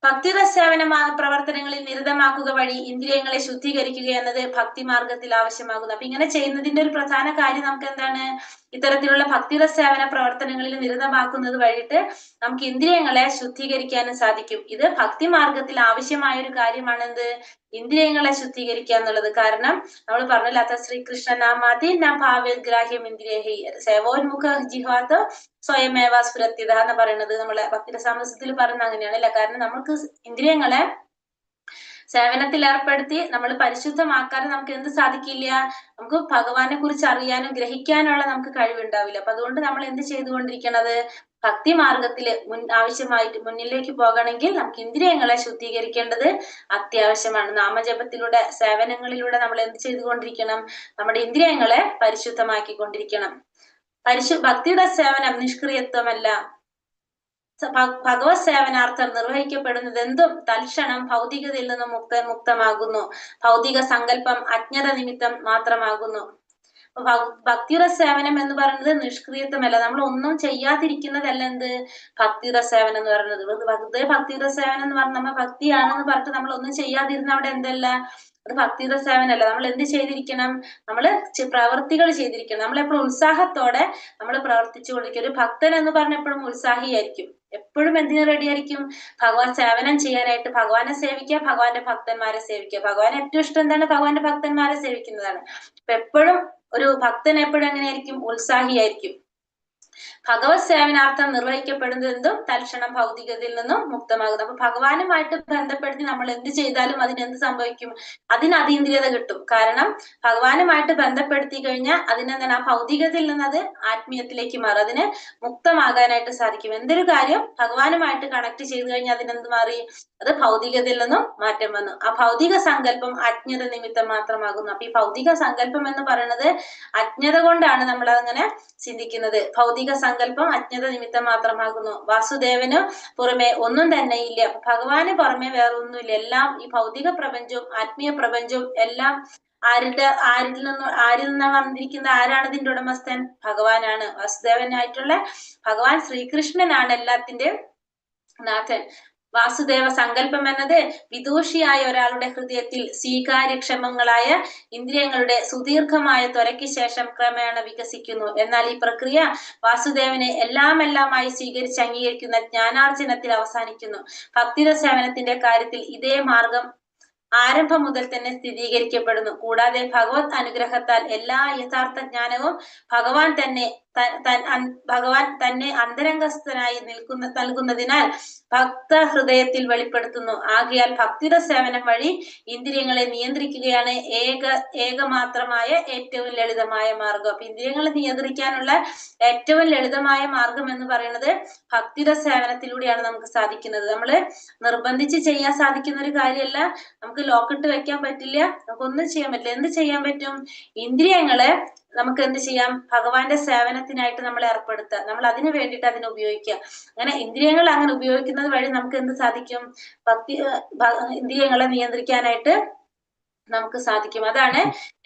ഭക്തിരസേവന പ്രവർത്തനങ്ങളിൽ നിരതമാക്കുക വഴി ഇന്ദ്രിയങ്ങളെ ശുദ്ധീകരിക്കുക എന്നത് ഭക്തി മാർഗത്തിൽ ആവശ്യമാകുന്നു. അപ്പൊ ഇങ്ങനെ ചെയ്യുന്നതിന്റെ ഒരു പ്രധാന കാര്യം നമുക്ക് എന്താണ്, ഇത്തരത്തിലുള്ള ഭക്തിരസേവന പ്രവർത്തനങ്ങളിൽ നിരതമാക്കുന്നത് വഴിയിട്ട് നമുക്ക് ഇന്ദ്രിയങ്ങളെ ശുദ്ധീകരിക്കാനും സാധിക്കും. ഇത് ഭക്തി മാർഗത്തിൽ ആവശ്യമായ ഒരു കാര്യമാണ്. എന്ത്, ഇന്ദ്രിയങ്ങളെ ശുദ്ധീകരിക്കുക എന്നുള്ളത്. കാരണം നമ്മൾ പറഞ്ഞല്ലോ, അത ശ്രീകൃഷ്ണ നാമാതി ന ഭാവഗ്രാഹ്യം ഇന്ദ്രിയഹി സേവോന്മുഖ ജിഹാത്ത് സ്വയമേവ സ്ഫുരത്യത എന്ന് പറയുന്നത് നമ്മളെ ഭക്തിരസാമസത്തിൽ പറയുന്നത് അങ്ങനെയാണ് അല്ലെ. കാരണം നമുക്ക് ഇന്ദ്രിയങ്ങളെ സേവനത്തിൽ ഏർപ്പെടുത്തി നമ്മൾ പരിശുദ്ധമാക്കാതെ നമുക്ക് എന്ത് സാധിക്കില്ല, നമുക്ക് ഭഗവാനെ കുറിച്ച് അറിയാനും ഗ്രഹിക്കാനുള്ള നമുക്ക് കഴിവുണ്ടാവില്ല. അപ്പൊ അതുകൊണ്ട് നമ്മൾ എന്ത് ചെയ്തുകൊണ്ടിരിക്കണത്, ഭക്തി മാർഗത്തില് ആവശ്യമായിട്ട് മുന്നിലേക്ക് പോകണമെങ്കിൽ നമുക്ക് ഇന്ദ്രിയങ്ങളെ ശുദ്ധീകരിക്കേണ്ടത് അത്യാവശ്യമാണ്. നാമജപത്തിലൂടെ സേവനങ്ങളിലൂടെ നമ്മൾ എന്ത് ചെയ്തുകൊണ്ടിരിക്കണം, നമ്മുടെ ഇന്ദ്രിയങ്ങളെ പരിശുദ്ധമാക്കിക്കൊണ്ടിരിക്കണം. ഭക്തിയുടെ സേവനം നിഷ്ക്രിയത്വമല്ല. ഭഗവത് സേവനാർത്ഥം നിർവഹിക്കപ്പെടുന്നത് എന്തും തൽക്ഷണം ഭൗതികതയിൽ നിന്നും മുക്തമാകുന്നു. ഭൗതിക സങ്കല്പം അജ്ഞത നിമിത്തം മാത്രമാകുന്നു. ഭക്തിയുടെ സേവനം എന്ന് പറയുന്നത് നിഷ്ക്രിയത്വമല്ല, നമ്മൾ ഒന്നും ചെയ്യാതിരിക്കുന്നതല്ല എന്ത്, ഭക്തിയുടെ സേവനം എന്ന് പറയുന്നത്. വെറുതെ ഭക്തിയുടെ സേവനം എന്ന് പറഞ്ഞാൽ നമ്മൾ ഭക്തിയാണെന്ന് പറഞ്ഞിട്ട് നമ്മൾ ഒന്നും ചെയ്യാതിരുന്ന അവിടെ എന്തല്ല, അത് ഭക്തിയുടെ സേവനമല്ല. നമ്മൾ എന്ത് ചെയ്തിരിക്കണം, നമ്മൾ പ്രവർത്തികൾ ചെയ്തിരിക്കണം. നമ്മളെപ്പോഴും ഉത്സാഹത്തോടെ നമ്മൾ പ്രവർത്തിച്ചു കൊണ്ടിരിക്കും. ഒരു ഭക്തൻ എന്ന് പറഞ്ഞ എപ്പോഴും ഉത്സാഹിയായിരിക്കും, എപ്പോഴും എന്തിനു റെഡി ആയിരിക്കും, ഭഗവാൻ സേവനം ചെയ്യാനായിട്ട്, ഭഗവാനെ സേവിക്കുക, ഭഗവാന്റെ ഭക്തന്മാരെ സേവിക്കുക. ഭഗവാൻ ഏറ്റവും ഇഷ്ടം എന്താണ്, ഭഗവാന്റെ ഭക്തന്മാരെ സേവിക്കുന്നതാണ്. അപ്പൊ എപ്പോഴും ഒരു ഭക്തൻ എപ്പോഴും എങ്ങനെയായിരിക്കും, ഉത്സാഹിയായിരിക്കും. ഭഗവത് സേവനാർത്ഥം നിർവഹിക്കപ്പെടുന്നത് എന്തും തൽക്ഷണം ഭൗതികതയിൽ നിന്നും മുക്തമാകുന്നു. അപ്പൊ ഭഗവാനുമായിട്ട് ബന്ധപ്പെടുത്തി നമ്മൾ എന്ത് ചെയ്താലും അതിനെന്ത് സംഭവിക്കും, അതിന് അതീന്ദ്രിയത കിട്ടും. കാരണം ഭഗവാനുമായിട്ട് ബന്ധപ്പെടുത്തി കഴിഞ്ഞാൽ അതിനെന്താണ്, ആ ഭൗതികതയിൽ നിന്ന് അത് ആത്മീയത്തിലേക്ക് മാറും, അതിന് മുക്തമാകാനായിട്ട് സാധിക്കും. എന്തൊരു കാര്യം ഭഗവാനുമായിട്ട് കണക്ട് ചെയ്ത് കഴിഞ്ഞാൽ അതിനെന്ത് മാറി, അത് ഭൗതികതയിൽ നിന്നും മാറ്റം വന്നു. ആ ഭൗതിക സങ്കല്പം അജ്ഞത നിമിത്തം മാത്രമാകുന്നു. അപ്പൊ ഈ ഭൗതിക സങ്കല്പം എന്ന് പറയുന്നത് അജ്ഞത കൊണ്ടാണ് നമ്മൾ അങ്ങനെ ചിന്തിക്കുന്നത്. ഭൗതിക സങ്കല്പം അജ്ഞത നിമിത്തം മാത്രമാകുന്നു. വാസുദേവന് പുറമെ ഒന്നും തന്നെ ഇല്ല, ഭഗവാന് പുറമെ വേറെ ഒന്നുമില്ല. എല്ലാം ഈ ഭൗതിക പ്രപഞ്ചവും ആത്മീയ പ്രപഞ്ചവും എല്ലാം ആരിൽ നിന്നാണ് വന്നിരിക്കുന്നത്, ആരാണ് ഇതിന്റെ ഉടമസ്ഥൻ, ഭഗവാനാണ്. വാസുദേവനായിട്ടുള്ള ഭഗവാൻ ശ്രീകൃഷ്ണനാണ് എല്ലാത്തിന്റെയും നാഥൻ. വാസുദേവ സങ്കല്പം എന്നത് വിദൂഷിയായ ഒരാളുടെ ഹൃദയത്തിൽ സ്വീകാര്യക്ഷമങ്ങളായ ഇന്ദ്രിയങ്ങളുടെ സുദീർഘമായ ത്വരയ്ക്ക് ശേഷം ക്രമേണ വികസിക്കുന്നു. എന്നാൽ ഈ പ്രക്രിയ വാസുദേവനെ എല്ലാമായി സ്വീകരിച്ച് അംഗീകരിക്കുന്ന ജ്ഞാനാർജനത്തിൽ അവസാനിക്കുന്നു. ഭക്തിര സേവനത്തിന്റെ കാര്യത്തിൽ ഇതേ മാർഗം ആരംഭം മുതൽ തന്നെ സ്ഥിരീകരിക്കപ്പെടുന്നു. കൂടാതെ ഭഗവത് അനുഗ്രഹത്താൽ എല്ലാ യഥാർത്ഥ ജ്ഞാനവും ഭഗവാൻ തന്നെ അന്തരംഗസ്ഥനായി നൽകുന്നതിനാൽ ഭക്ത ഹൃദയത്തിൽ വെളിപ്പെടുത്തുന്നു. ആകയാൽ ഭക്തിയുടെ സേവനം വഴി ഇന്ദ്രിയങ്ങളെ നിയന്ത്രിക്കുകയാണ് ഏകമാത്രമായ ഏറ്റവും ലളിതമായ മാർഗം. അപ്പൊ ഇന്ദ്രിയങ്ങളെ നിയന്ത്രിക്കാനുള്ള ഏറ്റവും ലളിതമായ മാർഗം എന്ന് പറയുന്നത് ഭക്തിയുടെ സേവനത്തിലൂടെയാണ് നമുക്ക് സാധിക്കുന്നത്. നമ്മള് നിർബന്ധിച്ച് ചെയ്യാൻ സാധിക്കുന്ന ഒരു കാര്യമല്ല. നമുക്ക് ലോക്കിട്ട് വെക്കാൻ പറ്റില്ല, നമുക്കൊന്നും ചെയ്യാൻ പറ്റില്ല. എന്ത് ചെയ്യാൻ പറ്റും? ഇന്ദ്രിയങ്ങളെ നമുക്ക് എന്ത് ചെയ്യാം? ഭഗവാന്റെ സേവനത്തിനായിട്ട് നമ്മൾ ഏർപ്പെടുത്തുക, നമ്മൾ അതിന് വേണ്ടിയിട്ട് അതിനെ ഉപയോഗിക്കുക. അങ്ങനെ ഇന്ദ്രിയങ്ങൾ അങ്ങനെ ഉപയോഗിക്കുന്നത് വഴി നമുക്ക് എന്ത് സാധിക്കും? ഇന്ദ്രിയങ്ങളെ നിയന്ത്രിക്കാനായിട്ട് നമുക്ക് സാധിക്കും. അതാണ്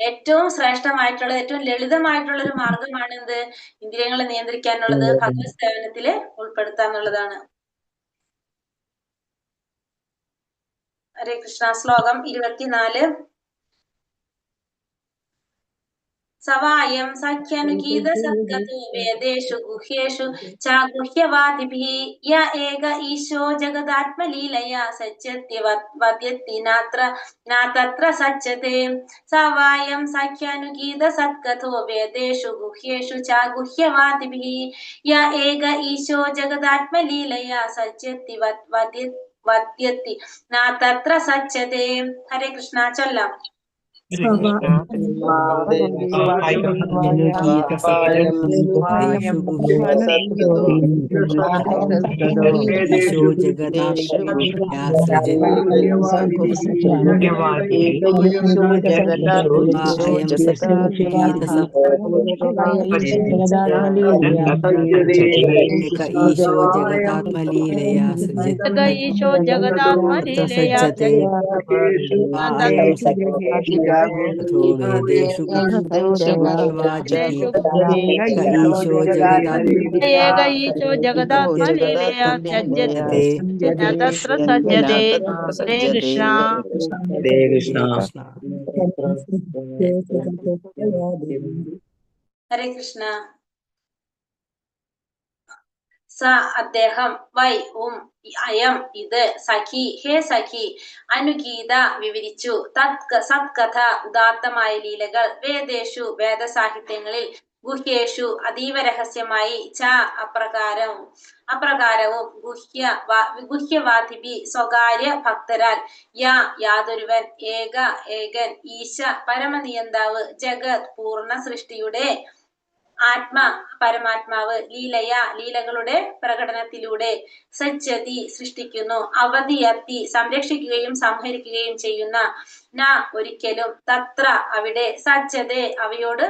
ഏറ്റവും ശ്രേഷ്ഠമായിട്ടുള്ള, ഏറ്റവും ലളിതമായിട്ടുള്ള ഒരു മാർഗമാണ് എന്ത്? ഇന്ദ്രിയങ്ങളെ നിയന്ത്രിക്കാനുള്ളത് ഭഗവത് സേവനത്തില് ഉൾപ്പെടുത്താന്നുള്ളതാണ്. ഹരേ കൃഷ്ണ. ശ്ലോകം 24. സവായം സഖ്യനുഗീത സദ്ഗതോ വേദേഷു ഗുഹ്യേഷു ച ഗുഹ്യവാദിഭിഃ യ ഏക ഈശോ ജഗദാത്മലീലയാ സജ്ജതി വദ്യത്തി നാതത്ര സജ്ജതേ. സവായം സഖ്യനുഗീത സദ്ഗതോ വേദേഷു ഗുഹ്യേഷു ച ഗുഹ്യവാദിഭിഃ യ ഏക ഈശോ ജഗദാത്മലീലയാ സജ്ജതി വദ്യത്തി നാതത്ര സജ്ജതേ. ഹരേ കൃഷ്ണ. ചൊല്ലാം. ഈശോ ജഗദാത്മലീലയാ സജ്ജതി തത്ര സജ്ജതേ. ഹരേ കൃഷ്ണ. ഹരേ കൃഷ്ണ. സ അദ്ദേഹം, വൈ അയം ഇത്, സഖി ഹേ സഖി, അനുഗീത വിവരിച്ചു, സത്കഥ ഉദാത്തമായ ലീലകൾ, വേദേഷു വേദസാഹിത്യങ്ങളിൽ, ഗുഹ്യേഷു അതീവ രഹസ്യമായി, ച അപ്രകാരവും ഗുഹ്യവാദിഭി സ്വകാര്യ ഭക്തരാൽ, യാതൊരുവൻ, ഏകൻ, ഈശ പരമനിയന്താവ്, ജഗത് പൂർണ്ണ സൃഷ്ടിയുടെ പരമാത്മാവ്, ലീലകളുടെ പ്രകടനത്തിലൂടെ, സജ്ജതി സൃഷ്ടിക്കുന്നു, അവധിയത്തി സംരക്ഷിക്കുകയും സംഹരിക്കുകയും ചെയ്യുന്ന, ഒരിക്കലും, തത്ര അവിടെ, സജ്ജതേ അവയോട്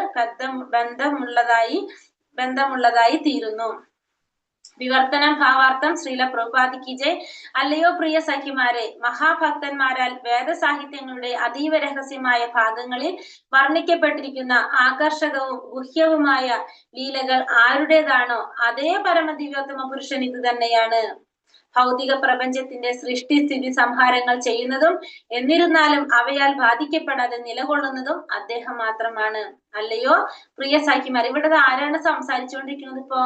ബന്ധമുള്ളതായി തീരുന്നു. വിവർത്തനം. ഭാവാർത്ഥം. ശ്രീല പ്രഭുപാദി കി ജയ്. അല്ലയോ പ്രിയ സഖിമാരെ, മഹാഭക്തന്മാരാൽ വേദസാഹിത്യങ്ങളുടെ അതീവ രഹസ്യമായ ഭാഗങ്ങളിൽ വർണ്ണിക്കപ്പെട്ടിരിക്കുന്ന ആകർഷകവും ഗുഹ്യവുമായ ലീലകൾ ആരുടേതാണോ അതേ പരമദിവ്യോത്തമ പുരുഷൻ ഇത് തന്നെയാണ്. ഭൗതിക പ്രപഞ്ചത്തിന്റെ സൃഷ്ടി സ്ഥിതി സംഹാരങ്ങൾ ചെയ്യുന്നതും എന്നിരുന്നാലും അവയാൽ ബാധിക്കപ്പെടാതെ നിലകൊള്ളുന്നതും അദ്ദേഹം മാത്രമാണ്. അല്ലയോ പ്രിയ സഖിമാർ. ഇവിടെ ആരാണ് സംസാരിച്ചുകൊണ്ടിരിക്കുന്നത്? ഇപ്പോ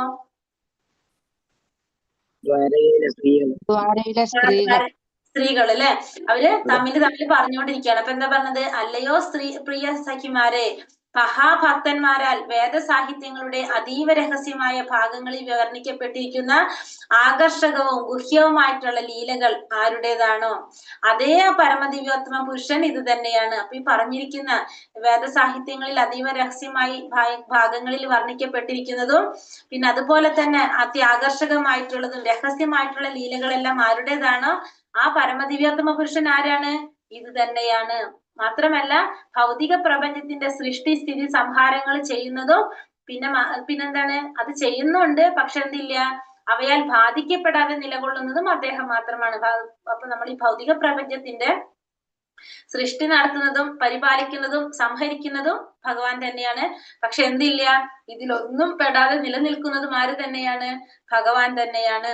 സ്ത്രീകൾ അല്ലെ, അവര് തമ്മിൽ പറഞ്ഞുകൊണ്ടിരിക്കുകയാണ്. അപ്പൊ എന്താ പറഞ്ഞത്? അല്ലയോ പ്രിയ സഖിമാരെ, മഹാഭക്തന്മാരാൽ വേദസാഹിത്യങ്ങളുടെ അതീവ രഹസ്യമായ ഭാഗങ്ങളിൽ വർണ്ണിക്കപ്പെട്ടിരിക്കുന്ന ആകർഷകവും ഗുഹ്യവുമായിട്ടുള്ള ലീലകൾ ആരുടേതാണോ അതേ പരമദിവ്യോത്തമ പുരുഷൻ ഇത് തന്നെയാണ്. അപ്പൊ ഈ പറഞ്ഞിരിക്കുന്ന വേദസാഹിത്യങ്ങളിൽ അതീവ രഹസ്യമായി ഭാഗങ്ങളിൽ വർണ്ണിക്കപ്പെട്ടിരിക്കുന്നതും പിന്നെ അതുപോലെ തന്നെ അത്യാകർഷകമായിട്ടുള്ളതും രഹസ്യമായിട്ടുള്ള ലീലകളെല്ലാം ആരുടേതാണോ ആ പരമദിവ്യോത്തമ പുരുഷൻ ആരാണ്? ഇത് തന്നെയാണ്. മാത്രമല്ല ഭൗതിക പ്രപഞ്ചത്തിന്റെ സൃഷ്ടി സ്ഥിതി സംഹാരങ്ങൾ ചെയ്യുന്നതും പിന്നെന്താണ് അത് ചെയ്യുന്നുണ്ട്, പക്ഷെ എന്തില്ല, അവയാൽ ബാധിക്കപ്പെടാതെ നിലകൊള്ളുന്നതും അദ്ദേഹം മാത്രമാണ്. അപ്പൊ നമ്മൾ ഈ ഭൗതിക പ്രപഞ്ചത്തിന്റെ സൃഷ്ടി നടത്തുന്നതും പരിപാലിക്കുന്നതും സംഹരിക്കുന്നതും ഭഗവാൻ തന്നെയാണ്. പക്ഷെ എന്തില്ല, ഇതിലൊന്നും പെടാതെ നിലനിൽക്കുന്നതും ആര് തന്നെയാണ്? ഭഗവാൻ തന്നെയാണ്.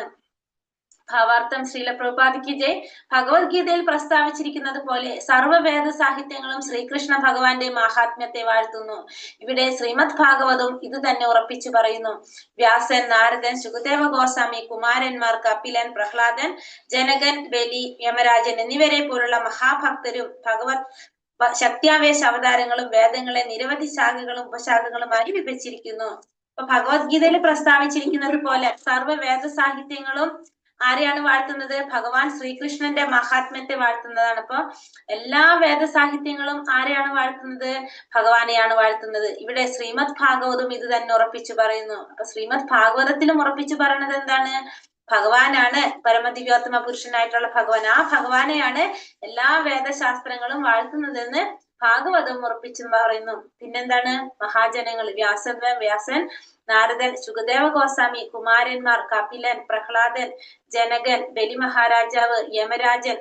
ഭാവാർത്ഥം ശ്രീല പ്രഭുപാദിക്ക് ജയ്. ഭഗവത്ഗീതയിൽ പ്രസ്താവിച്ചിരിക്കുന്നത് പോലെ സർവ്വവേദ സാഹിത്യങ്ങളും ശ്രീകൃഷ്ണ ഭഗവാന്റെ മഹാത്മ്യത്തെ വാഴ്ത്തുന്നു. ഇവിടെ ശ്രീമദ് ഭാഗവതവും ഇത് തന്നെ ഉറപ്പിച്ചു പറയുന്നു. വ്യാസൻ, നാരദൻ, ശുകദേവ ഗോസ്വാമി, കുമാരന്മാർ, കപിലൻ, പ്രഹ്ലാദൻ, ജനകൻ, ബലി, യമരാജൻ എന്നിവരെ പോലുള്ള മഹാഭക്തരും ഭഗവത് ശക്തിയാവേശ അവതാരങ്ങളും വേദങ്ങളെ നിരവധി ശാഖകളും ഉപശാഖകളുമായി വിഭജിച്ചിരിക്കുന്നു. അപ്പൊ ഭഗവത്ഗീതയിൽ പ്രസ്താവിച്ചിരിക്കുന്നത് പോലെ സർവ്വവേദ സാഹിത്യങ്ങളും ആരെയാണ് വാഴ്ത്തുന്നത്? ഭഗവാൻ ശ്രീകൃഷ്ണന്റെ മഹാത്മ്യത്തെ വാഴ്ത്തുന്നതാണ്. അപ്പൊ എല്ലാ വേദ സാഹിത്യങ്ങളും ആരെയാണ് വാഴ്ത്തുന്നത്? ഭഗവാനെയാണ് വാഴ്ത്തുന്നത്. ഇവിടെ ശ്രീമദ് ഭാഗവതം ഇത് തന്നെ ഉറപ്പിച്ചു പറയുന്നു. അപ്പൊ ശ്രീമദ് ഭാഗവതത്തിലും ഉറപ്പിച്ചു പറയുന്നത് എന്താണ്? ഭഗവാനാണ് പരമദിവ്യോത്തമ പുരുഷനായിട്ടുള്ള ഭഗവാൻ. ആ ഭഗവാനെയാണ് എല്ലാ വേദശാസ്ത്രങ്ങളും വാഴ്ത്തുന്നതെന്ന് ഭാഗവതം ഉറപ്പിച്ചു പറയുന്നു. പിന്നെന്താണ്? മഹാജനങ്ങൾ വ്യാസൻ, നാരദൻ, ശുകദേവ ഗോസ്വാമി, കുമാരന്മാർ, കപിലൻ, പ്രഹ്ലാദൻ, ജനകൻ, ബലി മഹാരാജാവ്, യമരാജൻ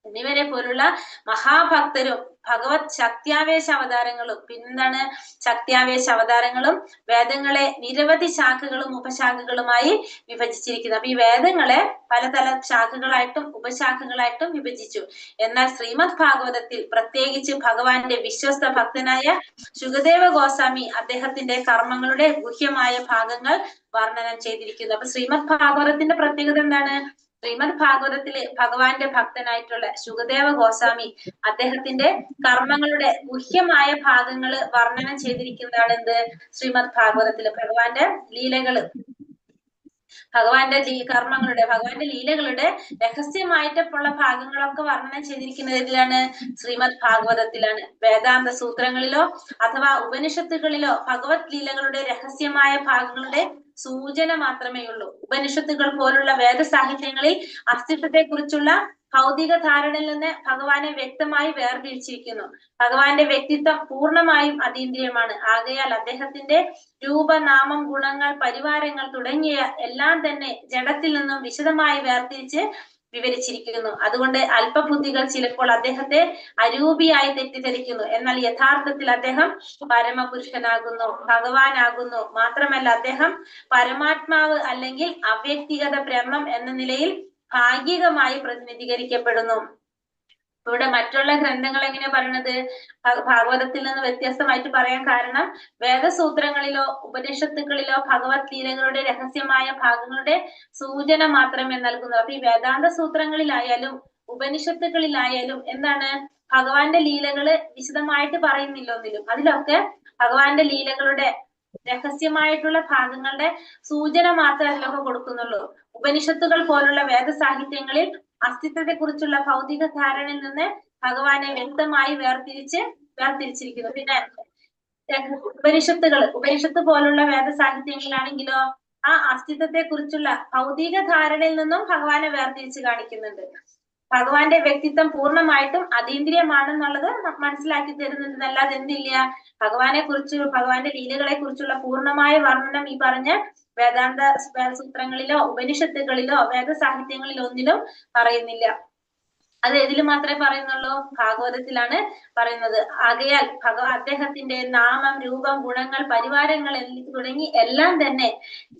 എന്നിവരെ പോലുള്ള മഹാഭക്തരും ഭഗവത് ശക്തിയാവേശ അവതാരങ്ങളും. പിന്നെന്താണ്? ശക്തിയാവേശ അവതാരങ്ങളും വേദങ്ങളെ നിരവധി ശാഖകളും ഉപശാഖകളുമായി വിഭജിച്ചിരിക്കുന്നു. അപ്പൊ ഈ വേദങ്ങളെ പലതര ശാഖകളായിട്ടും ഉപശാഖകളായിട്ടും വിഭജിച്ചു. എന്നാൽ ശ്രീമദ് ഭാഗവതത്തിൽ പ്രത്യേകിച്ച് ഭഗവാന്റെ വിശ്വസ്ത ഭക്തനായ ശുകദേവ ഗോസ്വാമി അദ്ദേഹത്തിന്റെ കർമ്മങ്ങളുടെ ഗുഹ്യമായ ഭാഗങ്ങൾ വർണ്ണനം ചെയ്തിരിക്കുന്നു. അപ്പൊ ശ്രീമദ് ഭാഗവതത്തിന്റെ പ്രത്യേകത എന്താണ്? ശ്രീമദ് ഭാഗവതത്തില് ഭഗവാന്റെ ഭക്തനായിട്ടുള്ള ശുകദേവ ഗോസ്വാമി അദ്ദേഹത്തിന്റെ കർമ്മങ്ങളുടെ ഗുഹ്യമായ ഭാഗങ്ങൾ വർണ്ണനം ചെയ്തിരിക്കുന്നതാണ് എന്ത്? ശ്രീമദ് ഭാഗവതത്തില് ഭഗവാന്റെ ലീലകള്, ഭഗവാന്റെ ഭഗവാന്റെ ലീലകളുടെ രഹസ്യമായിട്ടുള്ള ഭാഗങ്ങളൊക്കെ വർണ്ണനം ചെയ്തിരിക്കുന്നത് ഇതിലാണ്? ശ്രീമദ് ഭാഗവതത്തിലാണ്. വേദാന്ത സൂത്രങ്ങളിലോ അഥവാ ഉപനിഷത്തുകളിലോ ഭഗവത് ലീലകളുടെ രഹസ്യമായ ഭാഗങ്ങളുടെ സൂചന മാത്രമേ ഉള്ളൂ. ഉപനിഷത്തുകൾ പോലുള്ള വേദസാഹിത്യങ്ങളിൽ അസ്തിത്വത്തെ കുറിച്ചുള്ള ഭൗതിക ധാരണയിൽ നിന്ന് ഭഗവാനെ വ്യക്തമായി വേർതിരിച്ചിരിക്കുന്നു. ഭഗവാന്റെ വ്യക്തിത്വം പൂർണ്ണമായും അതീന്ദ്രിയമാണ്. ആകയാൽ അദ്ദേഹത്തിന്റെ രൂപനാമം, ഗുണങ്ങൾ, പരിവാരങ്ങൾ തുടങ്ങിയ എല്ലാം തന്നെ ജഡത്തിൽ നിന്നും വിശദമായി വേർതിരിച്ച് വിവരിച്ചിരിക്കുന്നു. അതുകൊണ്ട് അല്പബുദ്ധികൾ ചിലപ്പോൾ അദ്ദേഹത്തെ അരൂപിയായി തെറ്റിദ്ധരിക്കുന്നു. എന്നാൽ യഥാർത്ഥത്തിൽ അദ്ദേഹം പരമപുരുഷനാകുന്നു, ഭഗവാനാകുന്നു. മാത്രമല്ല അദ്ദേഹം പരമാത്മാവ് അല്ലെങ്കിൽ അവ്യക്തിഗത ബ്രഹ്മം എന്ന നിലയിൽ ഭാഗികമായി പ്രതിനിധീകരിക്കപ്പെടുന്നു. ഇവിടെ മറ്റുള്ള ഗ്രന്ഥങ്ങൾ എങ്ങനെ പറയുന്നത്? ഭാഗവതത്തിൽ നിന്ന് വ്യത്യസ്തമായിട്ട് പറയാൻ കാരണം വേദസൂത്രങ്ങളിലോ ഉപനിഷത്തുകളിലോ ഭഗവത് ലീലകളുടെ രഹസ്യമായ ഭാഗങ്ങളുടെ സൂചന മാത്രമേ നൽകുന്നു. അപ്പൊ ഈ വേദാന്ത സൂത്രങ്ങളിലായാലും ഉപനിഷത്തുകളിലായാലും എന്താണ്? ഭഗവാന്റെ ലീലകള് വിശദമായിട്ട് പറയുന്നില്ല ഒന്നിലും. അതിലൊക്കെ ഭഗവാന്റെ ലീലകളുടെ രഹസ്യമായിട്ടുള്ള ഭാഗങ്ങളുടെ സൂചന മാത്രമേ അതിലൊക്കെ കൊടുക്കുന്നുള്ളൂ. ഉപനിഷത്തുകൾ പോലുള്ള വേദസാഹിത്യങ്ങളിൽ അസ്തിത്വത്തെ കുറിച്ചുള്ള ഭൗതിക ധാരണയിൽ നിന്ന് ഭഗവാനെ വ്യക്തമായി വേർതിരിച്ചിരിക്കുന്നു. പിന്നെ ഉപനിഷത്ത് പോലുള്ള വേദസാഹിത്യങ്ങളിലാണെങ്കിലോ ആ അസ്തിത്വത്തെ കുറിച്ചുള്ള ഭൗതിക ധാരണയിൽ നിന്നും ഭഗവാനെ വേർതിരിച്ച് കാണിക്കുന്നുണ്ട്. ഭഗവാന്റെ വ്യക്തിത്വം പൂർണ്ണമായിട്ടും അതീന്ദ്രിയമാണെന്നുള്ളത് മനസ്സിലാക്കി തരുന്നുണ്ട്. അല്ലാതെ എന്തില്ല? ഭഗവാന്റെ ലീലകളെ കുറിച്ചുള്ള പൂർണ്ണമായ വർണ്ണനം ഈ പറഞ്ഞ വേദാന്ത സൂത്രങ്ങളിലോ ഉപനിഷത്തുകളിലോ വേദസാഹിത്യങ്ങളിലോ ഒന്നിലും പറയുന്നില്ല. അത് ഏതിൽ മാത്രമേ പറയുന്നുള്ളൂ? ഭാഗവതത്തിലാണ് പറയുന്നത്. ആകയാൽ അദ്ദേഹത്തിന്റെ നാമം, രൂപം, ഗുണങ്ങൾ, പരിവാരങ്ങൾ തുടങ്ങി എല്ലാം തന്നെ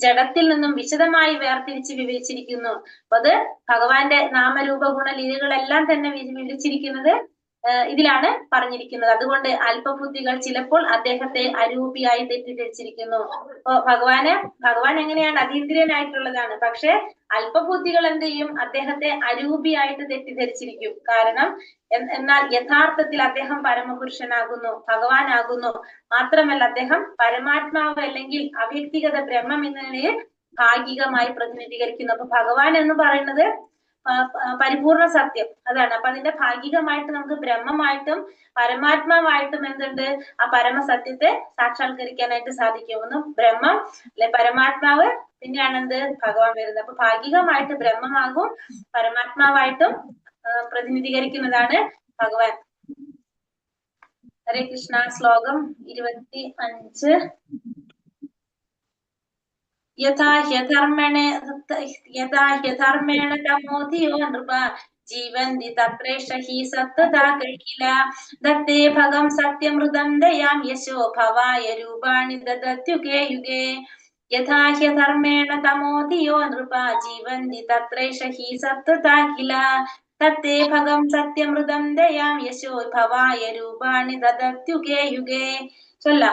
ജഡത്തിൽ നിന്നും വിശദമായി വേർതിരിച്ച് വിവരിച്ചിരിക്കുന്നു. അപ്പൊ അത് ഭഗവാന്റെ നാമരൂപ ഗുണ ലീലകളെല്ലാം തന്നെ വിവരിച്ചിരിക്കുന്നത് ഇതിലാണ് പറഞ്ഞിരിക്കുന്നത്. അതുകൊണ്ട് അല്പബുദ്ധികൾ ചിലപ്പോൾ അദ്ദേഹത്തെ അരൂപിയായി തെറ്റിദ്ധരിച്ചിരിക്കുന്നു. അപ്പൊ ഭഗവാൻ എങ്ങനെയാണ്? അതീന്ദ്രിയനായിട്ടുള്ളതാണ്. പക്ഷെ അല്പബുദ്ധികൾ എന്ത് ചെയ്യും? അദ്ദേഹത്തെ അരൂപിയായിട്ട് തെറ്റിദ്ധരിച്ചിരിക്കും. കാരണം എന്നാൽ യഥാർത്ഥത്തിൽ അദ്ദേഹം പരമപുരുഷനാകുന്നു, ഭഗവാനാകുന്നു. മാത്രമല്ല അദ്ദേഹം പരമാത്മാവ് അല്ലെങ്കിൽ അവ്യക്തിഗത ബ്രഹ്മം എന്ന നിലയിൽ ഭാഗികമായി പ്രതിനിധീകരിക്കുന്നു. അപ്പൊ ഭഗവാൻ എന്ന് പറയുന്നത് പരിപൂർണ സത്യം അതാണ്. അപ്പൊ അതിന്റെ ഭാഗികമായിട്ട് നമുക്ക് ബ്രഹ്മമായിട്ടും പരമാത്മാവായിട്ടും എന്തുണ്ട്? ആ പരമസത്യത്തെ സാക്ഷാത്കരിക്കാനായിട്ട് സാധിക്കും. ഒന്ന് ബ്രഹ്മം അല്ലെ പരമാത്മാവ്, പിന്നെയാണ് എന്ത്? ഭഗവാൻ വരുന്നത്. അപ്പൊ ഭാഗികമായിട്ട് ബ്രഹ്മമാകും പരമാത്മാവായിട്ടും പ്രതിനിധീകരിക്കുന്നതാണ് ഭഗവാൻ. ഹരേ കൃഷ്ണ. ശ്ലോകം 25. യഥാ ഹ്യധർമ്മേണ തമോധിയോ നൃപ ജീവന്തി തത്രേഷ ഹി സത്വതാ കില ദത്തേ ഭഗം സത്യമൃതം ദയാം യശോ ഭവായ രൂപാണി ദദത്യുഗേ യുഗേ यथा ह्यधर्मेण तमोधियो नृपा जीवन्ति तत्रैष हि सत्त्वता किल तत्ते भगं सत्यमृतं दयां यशो भवाय रूपाणि ददत्युगे युगे चला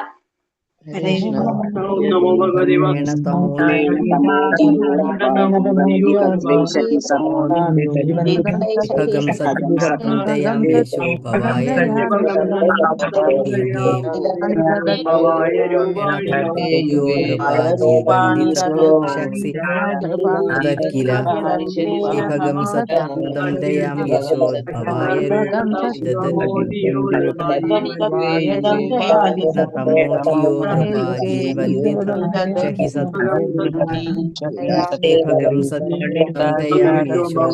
हरे कृष्ण। ओम नमो भगवते वासुदेवाय भगं सत्यं दयां यशो भवाय युगे यो नृपा जीवन्ति तक्षसि तदखिल भगं सत्यं दयां यशो भवाय तमोधियो नृपा जीवन्ति तक्षहि भगं सत्यं दयां यशो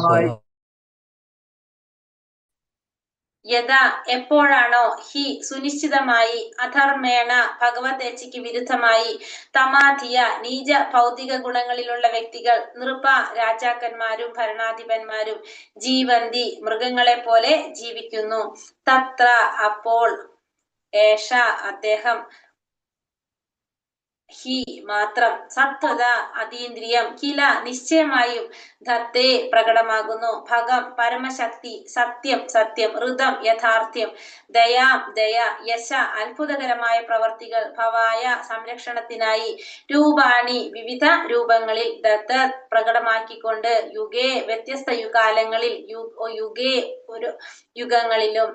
യഥാ എപ്പോഴാണോ ഹി സുനിശ്ചിതമായി അധർമ്മേണ ഭഗവതേച്ഛയ്ക്ക് വിരുദ്ധമായി തമാധിയ നീച ഭൗതിക ഗുണങ്ങളിലുള്ള വ്യക്തികൾ നൃപ രാജാക്കന്മാരും ഭരണാധിപന്മാരും ജീവന്തി മൃഗങ്ങളെ പോലെ ജീവിക്കുന്നു തത്ര അപ്പോൾ ഏഷ അദ്ദേഹം ഹി മാത്രം സത്വത അതീന്ദ്രിയം കില നിശ്ചയമായും ധത്തെ പ്രകടമാകുന്നു ഭഗം പരമശക്തി സത്യം സത്യം ഋതം യഥാർത്ഥ്യം ദയാം ദയ യശ അത്ഭുതകരമായ പ്രവർത്തികൾ ഭവായ സംരക്ഷണത്തിനായി രൂപാണി വിവിധ രൂപങ്ങളിൽ ദത്ത പ്രകടമാക്കിക്കൊണ്ട് യുഗേ വ്യത്യസ്ത കാലങ്ങളിൽ യുഗേ ഒരു യുഗങ്ങളിലും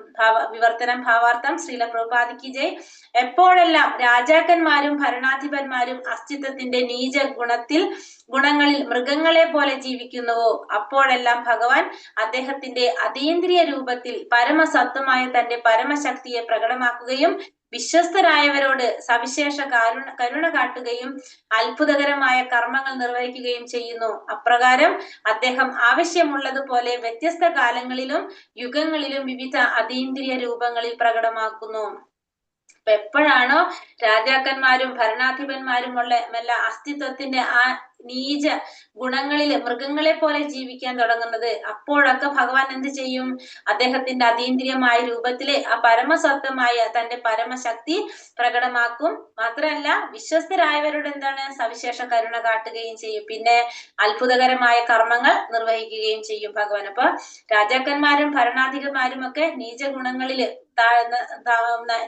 വിവർത്തനം ഭാവാർത്ഥം ശ്രീല പ്രഭുപാദിക്ക് ജയ് എപ്പോഴെല്ലാം രാജാക്കന്മാരും ഭരണാധിപന്മാരും അസ്തിത്വത്തിന്റെ നീച ഗുണങ്ങളിൽ മൃഗങ്ങളെ പോലെ ജീവിക്കുന്നുവോ അപ്പോഴെല്ലാം ഭഗവാൻ അദ്ദേഹത്തിന്റെ അതീന്ദ്രിയ രൂപത്തിൽ പരമസത്വമായ തന്റെ പരമശക്തിയെ പ്രകടമാക്കുകയും വിശ്വസ്തരായവരോട് സവിശേഷ കരുണ കാട്ടുകയും അത്ഭുതകരമായ കർമ്മങ്ങൾ നിർവഹിക്കുകയും ചെയ്യുന്നു അപ്രകാരം അദ്ദേഹം ആവശ്യമുള്ളതുപോലെ വ്യത്യസ്ത കാലങ്ങളിലും യുഗങ്ങളിലും വിവിധ അതീന്ദ്രിയ രൂപങ്ങളിൽ പ്രകടമാക്കുന്നു അപ്പൊ എപ്പോഴാണോ രാജാക്കന്മാരും ഭരണാധിപന്മാരും ഉള്ള അസ്തിത്വത്തിന്റെ ആ നീച ഗുണങ്ങളില് മൃഗങ്ങളെ പോലെ ജീവിക്കാൻ തുടങ്ങുന്നത് അപ്പോഴൊക്കെ ഭഗവാൻ എന്ത് ചെയ്യും അദ്ദേഹത്തിന്റെ അതീന്ദ്രിയമായ രൂപത്തില് ആ പരമസത്വമായ തന്റെ പരമശക്തി പ്രകടമാക്കും മാത്രമല്ല വിശ്വസ്തരായവരോട് എന്താണ് സവിശേഷ കരുണ കാട്ടുകയും ചെയ്യും പിന്നെ അത്ഭുതകരമായ കർമ്മങ്ങൾ നിർവഹിക്കുകയും ചെയ്യും ഭഗവാൻ അപ്പൊ രാജാക്കന്മാരും ഭരണാധിപന്മാരും ഒക്കെ നീച ഗുണങ്ങളില്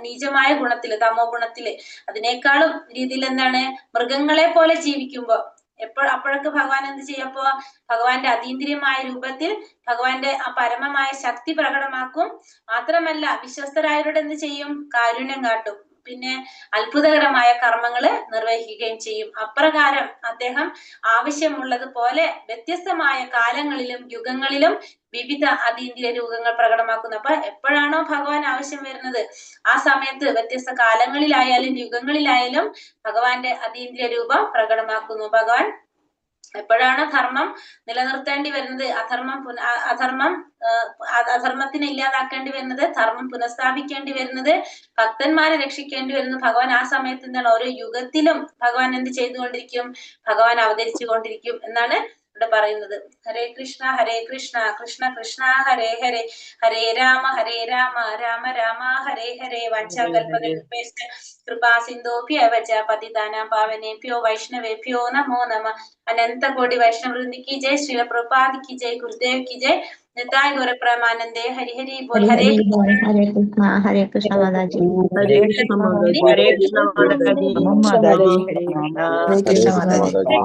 നീചമായ ഗുണത്തില് തമോ ഗുണത്തില് അതിനേക്കാളും രീതിയിൽ എന്താണ് മൃഗങ്ങളെ പോലെ ജീവിക്കുമ്പോ അപ്പോഴൊക്കെ ഭഗവാൻ എന്ത് ചെയ്യപ്പോ ഭഗവാന്റെ അതീന്ദ്രിയമായ രൂപത്തിൽ ഭഗവാന്റെ ആ പരമമായ ശക്തി പ്രകടമാക്കും മാത്രമല്ല വിശ്വസ്തരായവരോട് എന്ത് ചെയ്യും കാരുണ്യം കാട്ടും പിന്നെ അത്ഭുതകരമായ കർമ്മങ്ങള് നിർവഹിക്കുകയും ചെയ്യും അപ്രകാരം അദ്ദേഹം ആവശ്യമുള്ളതുപോലെ വ്യത്യസ്തമായ കാലങ്ങളിലും യുഗങ്ങളിലും വിവിധ അതീന്ദ്രിയ രൂപങ്ങൾ പ്രകടമാക്കുന്നു അപ്പൊ എപ്പോഴാണോ ഭഗവാൻ ആവശ്യം വരുന്നത് ആ സമയത്ത് വ്യത്യസ്ത കാലങ്ങളിലായാലും യുഗങ്ങളിലായാലും ഭഗവാന്റെ അതീന്ദ്രിയ രൂപം പ്രകടമാക്കുന്നു ഭഗവാൻ എപ്പോഴാണ് ധർമ്മം നിലനിർത്തേണ്ടി വരുന്നത് അധർമ്മത്തിനെ ഇല്ലാതാക്കേണ്ടി വരുന്നത് ധർമ്മം പുനഃസ്ഥാപിക്കേണ്ടി വരുന്നത് ഭക്തന്മാരെ രക്ഷിക്കേണ്ടി വരുന്നത് ഭഗവാൻ ആ സമയത്ത് എന്താണ് ഓരോ യുഗത്തിലും ഭഗവാൻ എന്ത് ചെയ്തുകൊണ്ടിരിക്കും ഭഗവാൻ അവതരിച്ചു കൊണ്ടിരിക്കും എന്നാണ് ഇവിടെ പറയുന്നത് ഹരേ കൃഷ്ണ കൃഷ്ണ കൃഷ്ണ ഹരേ ഹരേ ഹരേ രാമ രാമ രാമ ഹരേ ഹരേ വാഞ്ചാകൽപതരുപേശ്ച കൃപാ സിന്ധോഭ്യവ ച പതിതാനാം പാവനേഭ്യോ വൈഷ്ണവേഭ്യോ നമോ നമഃ अनंत कोटि वैष्णव वृंद की जय श्रील प्रभुपाद की जय गुरुदेव की जय निताय गौर प्रेमानंदे हरि हरि बोल हरे कृष्ण माताजी हरे कृष्ण माताजी हरे कृष्ण माताजी हरे कृष्ण माताजी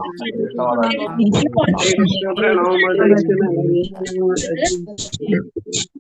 प्रणव माताजी